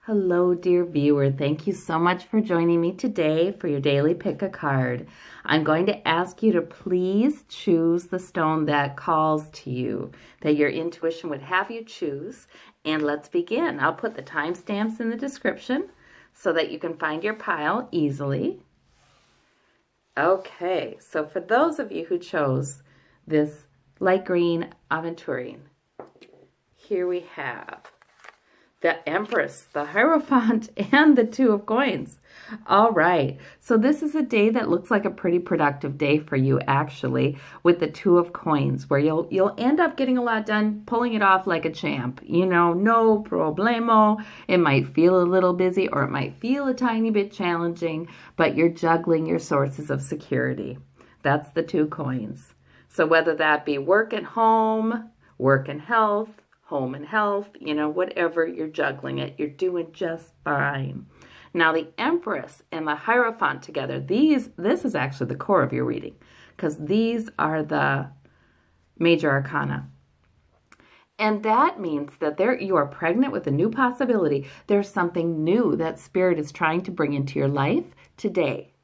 Hello, dear viewer. Thank you so much for joining me today for your daily pick a card. I'm going to ask you to please choose the stone that calls to you, that your intuition would have you choose. And let's begin. I'll put the timestamps in the description so that you can find your pile easily. Okay, so for those of you who chose this light green aventurine, here we have the Empress, the Hierophant, and the Two of Coins. All right, so this is a day that looks like a pretty productive day for you, actually, with the Two of Coins, where you'll end up getting a lot done, pulling it off like a champ. You know, no problemo. It might feel a little busy, or it might feel a tiny bit challenging, but you're juggling your sources of security. That's the Two Coins. So whether that be work and home, work and health, home and health, you know, whatever, you're juggling it. You're doing just fine. Now, the Empress and the Hierophant together, this is actually the core of your reading, because these are the major arcana. And that means that you are pregnant with a new possibility. There's something new that Spirit is trying to bring into your life today.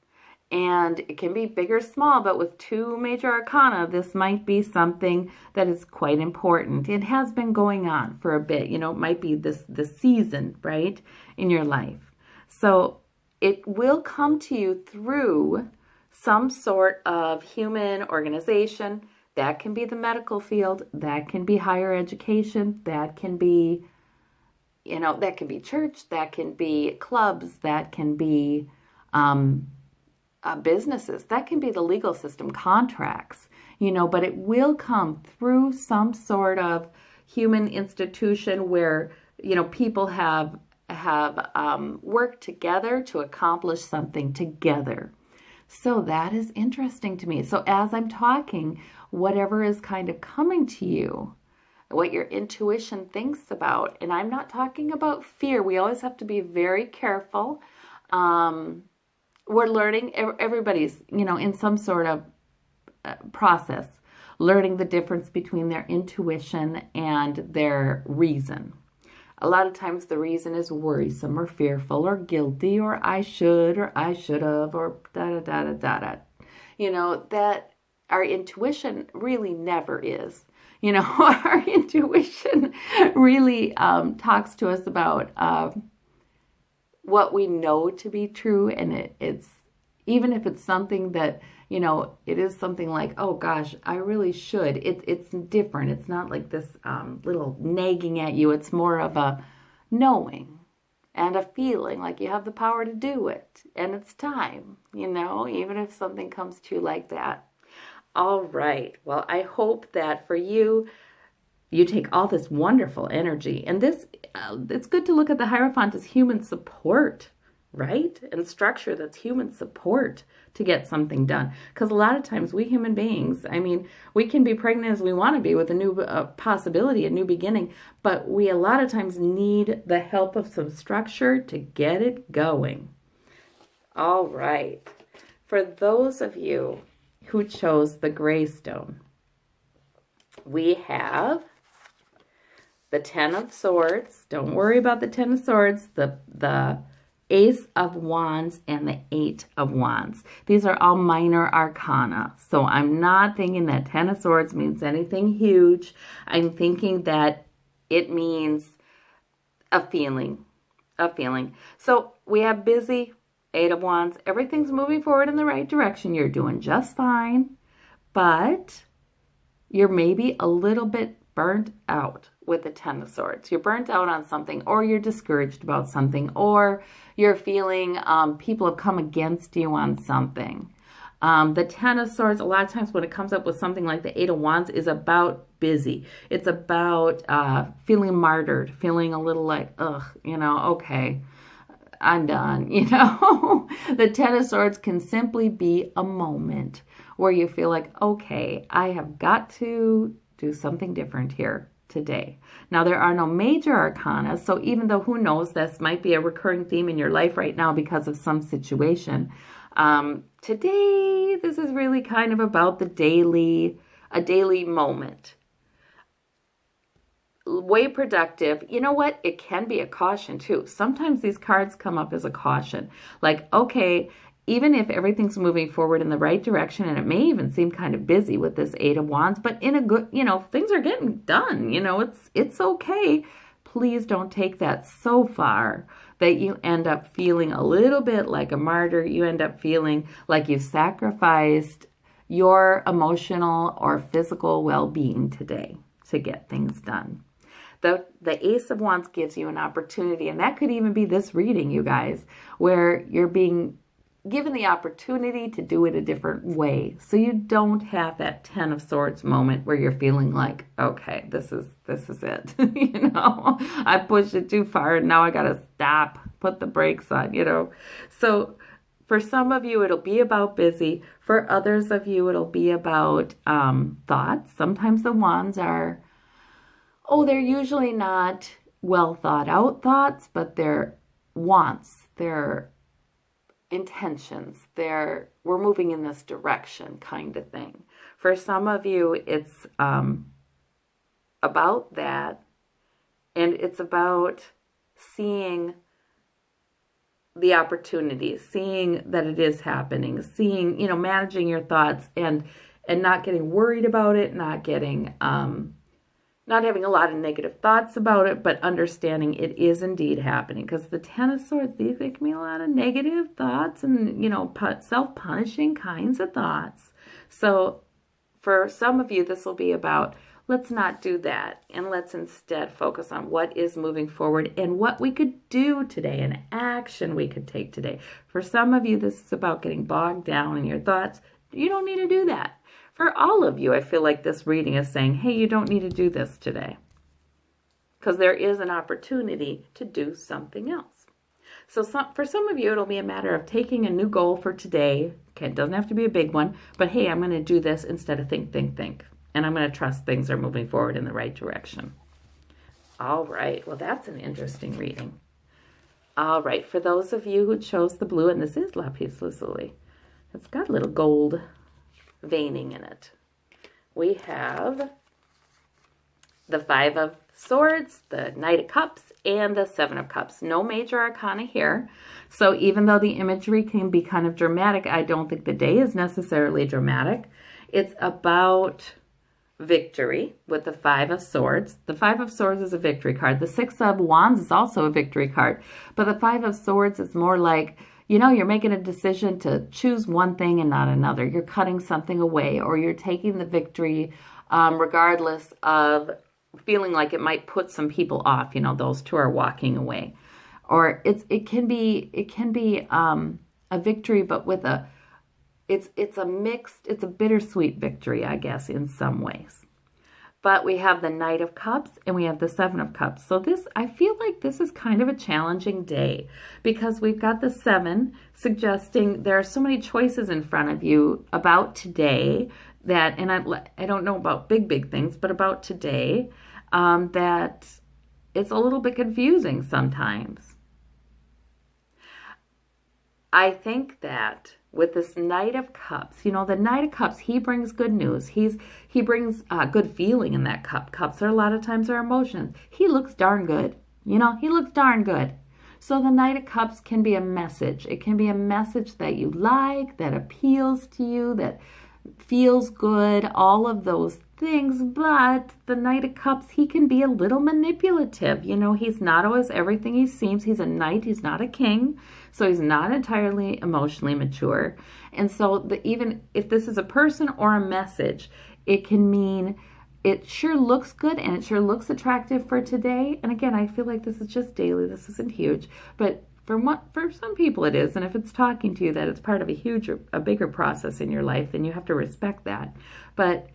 And it can be big or small, but with two major arcana, this might be something that is quite important. It has been going on for a bit. You know, it might be this season, right, in your life. So it will come to you through some sort of human organization. That can be the medical field. That can be higher education. That can be, you know, that can be church. That can be clubs. That can be businesses. That can be the legal system, contracts, you know, but it will come through some sort of human institution where, you know, people have worked together to accomplish something together. So that is interesting to me. So as I'm talking, whatever is kind of coming to you, what your intuition thinks about, and I'm not talking about fear. We always have to be very careful. We're learning, everybody's, you know, in some sort of process, learning the difference between their intuition and their reason. A lot of times the reason is worrisome or fearful or guilty or I should or I should have or da-da-da-da-da-da. You know, that our intuition really never is. You know, our intuition really talks to us about what we know to be true, and it's even if it's something that, you know, it is something like, oh gosh, I really should. It's different. It's not like this little nagging at you. It's more of a knowing and a feeling like you have the power to do it, and it's time. You know, even if something comes to you like that. All right. Well, I hope that for you, you take all this wonderful energy, and this, it's good to look at the Hierophant as human support, right? And structure that's human support to get something done. Because a lot of times we human beings, I mean, we can be pregnant as we want to be with a new possibility, a new beginning, but we a lot of times need the help of some structure to get it going. All right. For those of you who chose the gray stone, we have the Ten of Swords. Don't worry about the Ten of Swords. The Ace of Wands and the Eight of Wands. These are all minor arcana. So I'm not thinking that Ten of Swords means anything huge. I'm thinking that it means a feeling. A feeling. So we have busy, Eight of Wands. Everything's moving forward in the right direction. You're doing just fine. But you're maybe a little bit burnt out with the Ten of Swords. You're burnt out on something, or you're discouraged about something, or you're feeling people have come against you on something. The Ten of Swords, a lot of times when it comes up with something like the Eight of Wands, is about busy. It's about feeling martyred, feeling a little like, ugh, you know, okay, I'm done, you know. The Ten of Swords can simply be a moment where you feel like, okay, I have got to do something different here today. Now, there are no major arcana, so even though who knows, this might be a recurring theme in your life right now because of some situation, today, this is really kind of about a daily moment. way productive. You know what? It can be a caution too. Sometimes these cards come up as a caution. Like, okay, even if everything's moving forward in the right direction, and it may even seem kind of busy with this Eight of Wands, but in a good, things are getting done. It's okay. Please don't take that so far that you end up feeling a little bit like a martyr. You end up feeling like you've sacrificed your emotional or physical well-being today to get things done. The Ace of Wands gives you an opportunity, and that could even be this reading, you guys, where you're being given the opportunity to do it a different way. So you don't have that Ten of Swords moment where you're feeling like, okay, this is it. I pushed it too far and now I got to stop, put the brakes on, So for some of you, it'll be about busy. For others of you, it'll be about thoughts. Sometimes the wands are, they're usually not well thought out thoughts, but they're wants, they're intentions, we're moving in this direction kind of thing. For some of you, it's about that, and it's about seeing the opportunities, seeing that it is happening, seeing, managing your thoughts and not getting worried about it, not getting not having a lot of negative thoughts about it, but understanding it is indeed happening. Because the Ten of Swords, these can be a lot of negative thoughts and, self-punishing kinds of thoughts. So for some of you, this will be about, let's not do that. And let's instead focus on what is moving forward and what we could do today, an action we could take today. For some of you, this is about getting bogged down in your thoughts. You don't need to do that. For all of you, I feel like this reading is saying, hey, you don't need to do this today. Because there is an opportunity to do something else. So for some of you, it'll be a matter of taking a new goal for today. Okay, it doesn't have to be a big one. But hey, I'm going to do this instead of think. And I'm going to trust things are moving forward in the right direction. All right. Well, that's an interesting reading. All right. For those of you who chose the blue, and this is lapis lazuli, it's got a little gold veining in it. We have the Five of Swords, the Knight of Cups, and the Seven of Cups. No major arcana here. So even though the imagery can be kind of dramatic, I don't think the day is necessarily dramatic. It's about victory with the Five of Swords. The Five of Swords is a victory card. The Six of Wands is also a victory card. But the Five of Swords is more like, you're making a decision to choose one thing and not another. You're cutting something away, or you're taking the victory regardless of feeling like it might put some people off. Those two are walking away. Or it can be a victory, but with it's a bittersweet victory, I guess, in some ways. But we have the Knight of Cups and we have the Seven of Cups. So I feel like this is kind of a challenging day because we've got the Seven suggesting there are so many choices in front of you about today that, and I don't know about big things, but about today, that it's a little bit confusing sometimes. I think that with this Knight of Cups, the Knight of Cups, he brings good news. He brings good feeling in that cup. Cups are a lot of times our emotions. He looks darn good. He looks darn good. So the Knight of Cups can be a message. It can be a message that you like, that appeals to you, that feels good, all of those things. But the Knight of Cups, he can be a little manipulative. He's not always everything he seems. He's a knight. He's not a king. So he's not entirely emotionally mature. And so even if this is a person or a message, it can mean it sure looks good and it sure looks attractive for today. And again, I feel like this is just daily. This isn't huge. But for some people it is. And if it's talking to you that it's part of a bigger process in your life, then you have to respect that. But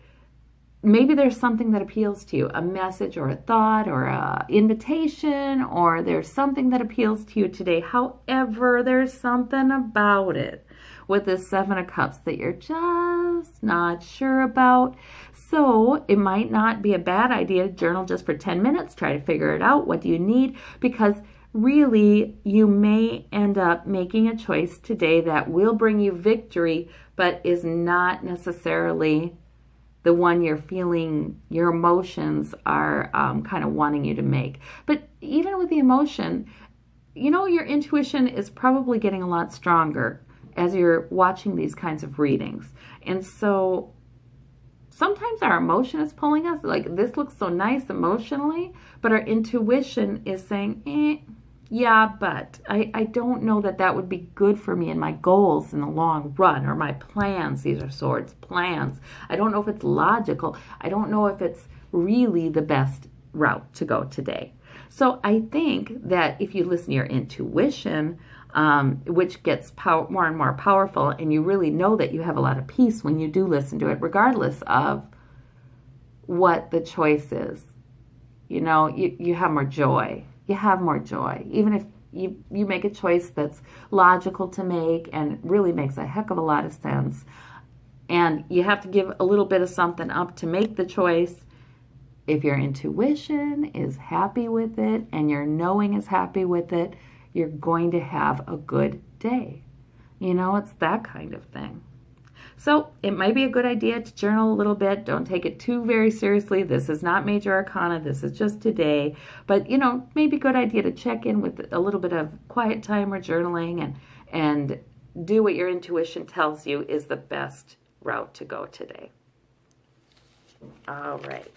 maybe there's something that appeals to you, a message or a thought or a invitation, or there's something that appeals to you today. However, there's something about it with this Seven of Cups that you're just not sure about. So it might not be a bad idea to journal just for 10 minutes, try to figure it out. What do you need? Because really, you may end up making a choice today that will bring you victory, but is not necessarily the one you're feeling, your emotions are kind of wanting you to make. But even with the emotion, you know, your intuition is probably getting a lot stronger as you're watching these kinds of readings. And so sometimes our emotion is pulling us, like this looks so nice emotionally, but our intuition is saying, yeah, but I don't know that that would be good for me and my goals in the long run, or my plans. These are swords, plans. I don't know if it's logical. I don't know if it's really the best route to go today. So I think that if you listen to your intuition, which gets more and more powerful, and you really know that you have a lot of peace when you do listen to it, regardless of what the choice is. You know, you have more joy. You have more joy. Even if you make a choice that's logical to make and really makes a heck of a lot of sense, and you have to give a little bit of something up to make the choice, if your intuition is happy with it and your knowing is happy with it, you're going to have a good day. You know, it's that kind of thing. So it might be a good idea to journal a little bit. Don't take it too very seriously. This is not major arcana. This is just today. But, you know, maybe a good idea to check in with a little bit of quiet time or journaling and do what your intuition tells you is the best route to go today. All right.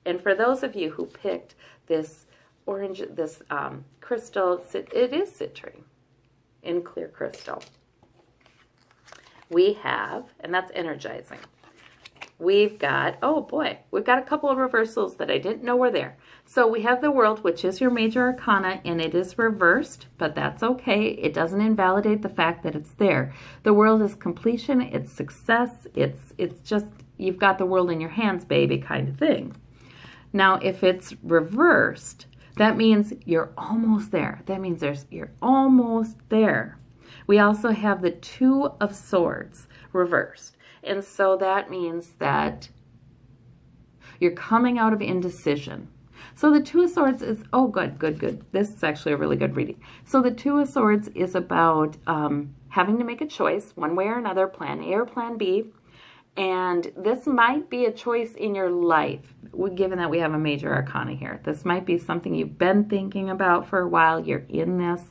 And for those of you who picked this orange, this crystal, it is citrine in clear crystal. We have, and that's energizing. We've got, oh boy, we've got a couple of reversals that I didn't know were there. So we have the World, which is your major arcana, and it is reversed, but that's okay. It doesn't invalidate the fact that it's there. The World is completion, it's success, it's just, you've got the world in your hands, baby, kind of thing. Now, if it's reversed, that means you're almost there. That means you're almost there. We also have the Two of Swords reversed. And so that means that you're coming out of indecision. So the Two of Swords is, oh, good. This is actually a really good reading. So the Two of Swords is about having to make a choice, one way or another, plan A or plan B. And this might be a choice in your life, given that we have a major arcana here. This might be something you've been thinking about for a while. You're in this.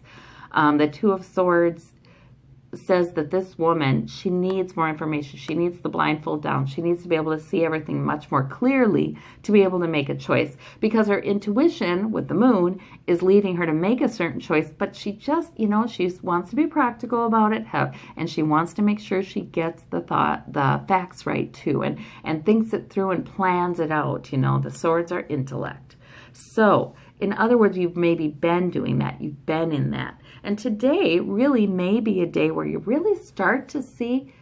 The Two of Swords says that this woman, she needs more information. She needs the blindfold down. She needs to be able to see everything much more clearly to be able to make a choice, because her intuition with the moon is leading her to make a certain choice, but she just, you know, she wants to be practical about it, and she wants to make sure she gets the facts right too, and thinks it through and plans it out. You know, the swords are intellect. So in other words, you've maybe been doing that. You've been in that. And today really may be a day where you really start to see,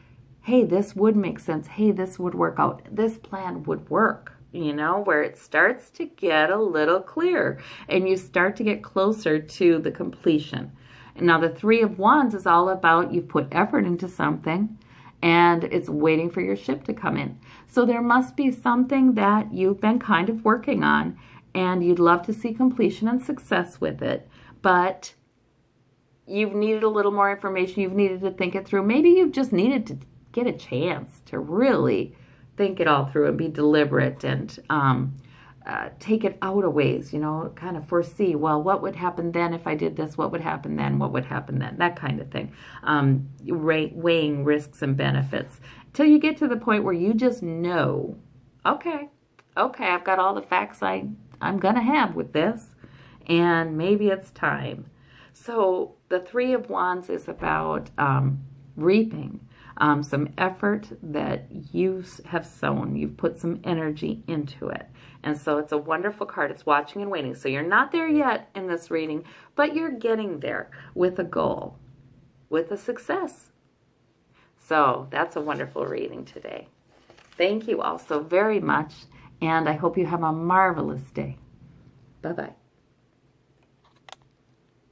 hey, this would make sense. Hey, this would work out. This plan would work, you know, where it starts to get a little clearer and you start to get closer to the completion. And now the Three of Wands is all about you've put effort into something and it's waiting for your ship to come in. So there must be something that you've been kind of working on and you'd love to see completion and success with it, but you've needed a little more information. You've needed to think it through. Maybe you've just needed to get a chance to really think it all through and be deliberate and take it out a ways, you know, kind of foresee, well, what would happen then if I did this? What would happen then? What would happen then? That kind of thing. Weighing risks and benefits till you get to the point where you just know, okay, I've got all the facts I'm going to have with this, and maybe it's time. So the Three of Wands is about reaping some effort that you have sown. You've put some energy into it. And so it's a wonderful card. It's watching and waiting. So you're not there yet in this reading, but you're getting there with a goal, with a success. So that's a wonderful reading today. Thank you all so very much, and I hope you have a marvelous day. Bye-bye.